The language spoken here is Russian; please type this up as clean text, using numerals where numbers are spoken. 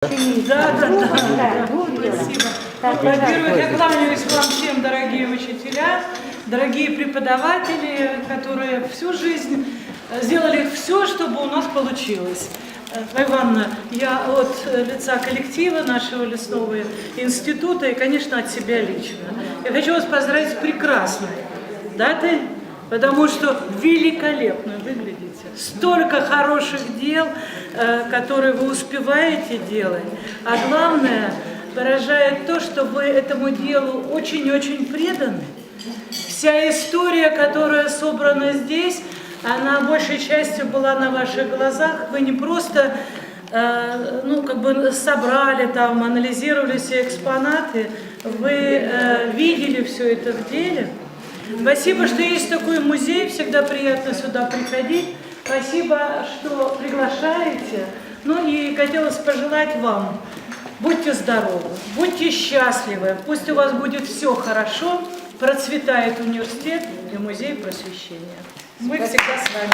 Да. Спасибо. Во-первых, я кланяюсь вам всем, дорогие учителя, дорогие преподаватели, которые всю жизнь сделали все, чтобы у нас получилось. Ивановна, я от лица коллектива нашего лесного института и, конечно, от себя лично. Я хочу вас поздравить с прекрасной датой, потому что великолепно выглядите. Столько хороших дел, которые вы успеваете делать. А главное, выражает то, что вы этому делу очень-очень преданы. Вся история, которая собрана здесь, она большей частью была на ваших глазах. Вы не просто собрали там, анализировали все экспонаты, вы видели все это в деле. Спасибо, что есть такой музей, всегда приятно сюда приходить. Спасибо, что приглашаете. Ну и хотелось пожелать вам, будьте здоровы, будьте счастливы, пусть у вас будет все хорошо, процветает университет и музей просвещения. Мы всегда с вами.